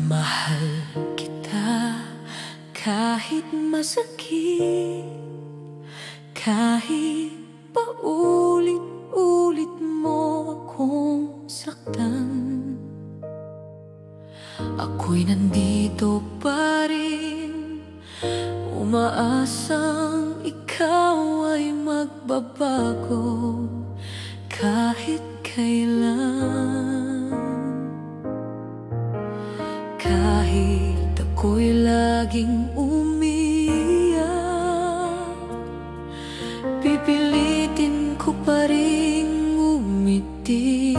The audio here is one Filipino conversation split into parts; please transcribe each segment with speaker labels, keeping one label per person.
Speaker 1: Mahal kita kahit masakit, kahit paulit-ulit mo akong saktan. Ako'y nandito pa rin, umaasang ikaw ay magbabago kahit kailan. Kahit ako'y laging umiyak, pipilitin ko pa rin umiti.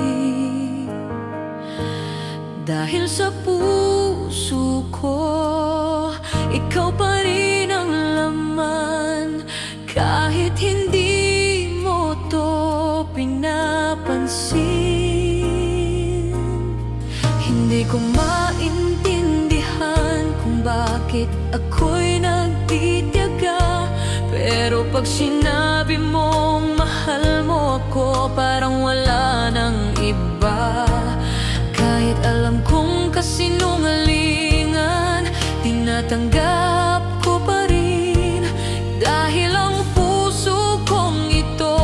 Speaker 1: Dahil sa puso ko, ikaw pa rin ang laman. Kahit hindi mo to pinapansin, hindi ko maintindihan kung bakit ako'y nagtitiyaga. Pero pag sinabi mong mahal mo ako, parang wala nang iba. Kahit alam kong kasinungalingan, tinatanggap ko pa rin. Dahil ang puso kong ito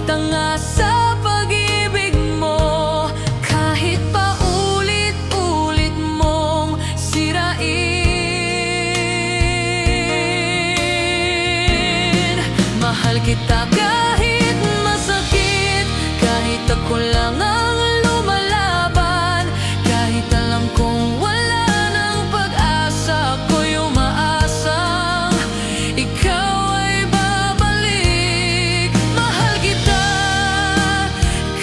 Speaker 1: tanga sa pag-ibig mo. Kahit pa ulit-ulit mong sirain, mahal kita kahit masakit, kahit ako lang ang lumalaban. Kahit alam kong wala ng pag-asa, ako'y umaasang ikaw ay babalik. Mahal kita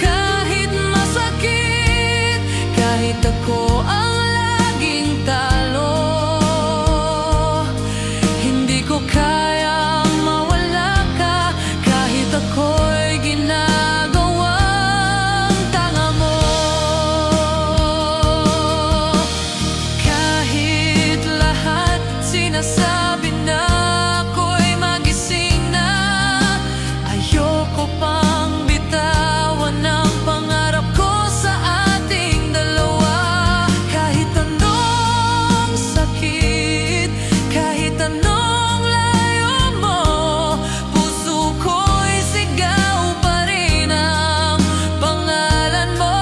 Speaker 1: kahit masakit, kahit ako ang laging talo. Hindi ko kayang mawala ka, kahit ako'y ginagawang tanga mo. Kahit lahat sinasabi na ako'y magising na, ayoko pang bitawan ang pangarap ko sa ating dalawa. Kahit anong sakit, kahit anong layo mo, puso ko'y sigaw pa rin ang pangalan mo.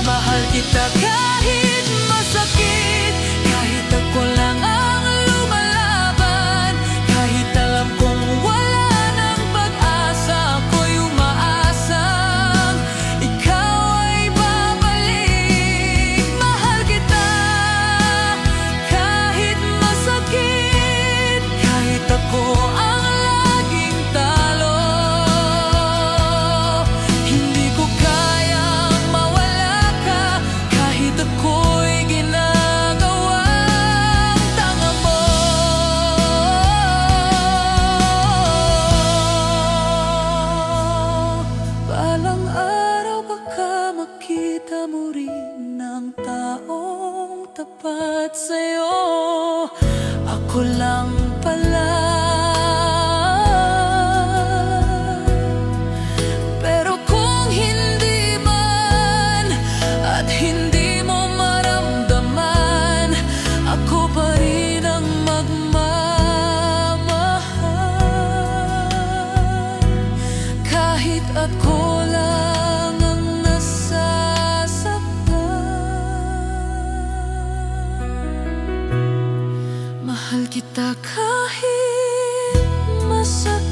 Speaker 1: Mahal kita kahit masakit, kahit ako lang ang lumalaban. Kahit alam kong wala ng pag-asa, ako'y umaasang ikaw ay babalik. Mahal kita kahit masakit, kahit ako ang laging talo. Hindi ko kayang mawala ka, kahit ako'y ginagawang tanga mo. Balang araw baka makita mo rin ang taong tapat sa'yo. Ako lang pala. Pero kung hindi man at hindi mo maramdaman, ako pa rin ang magmamahal. Kahit ako lang ang nasasaktan, mahal kita kahit masakit.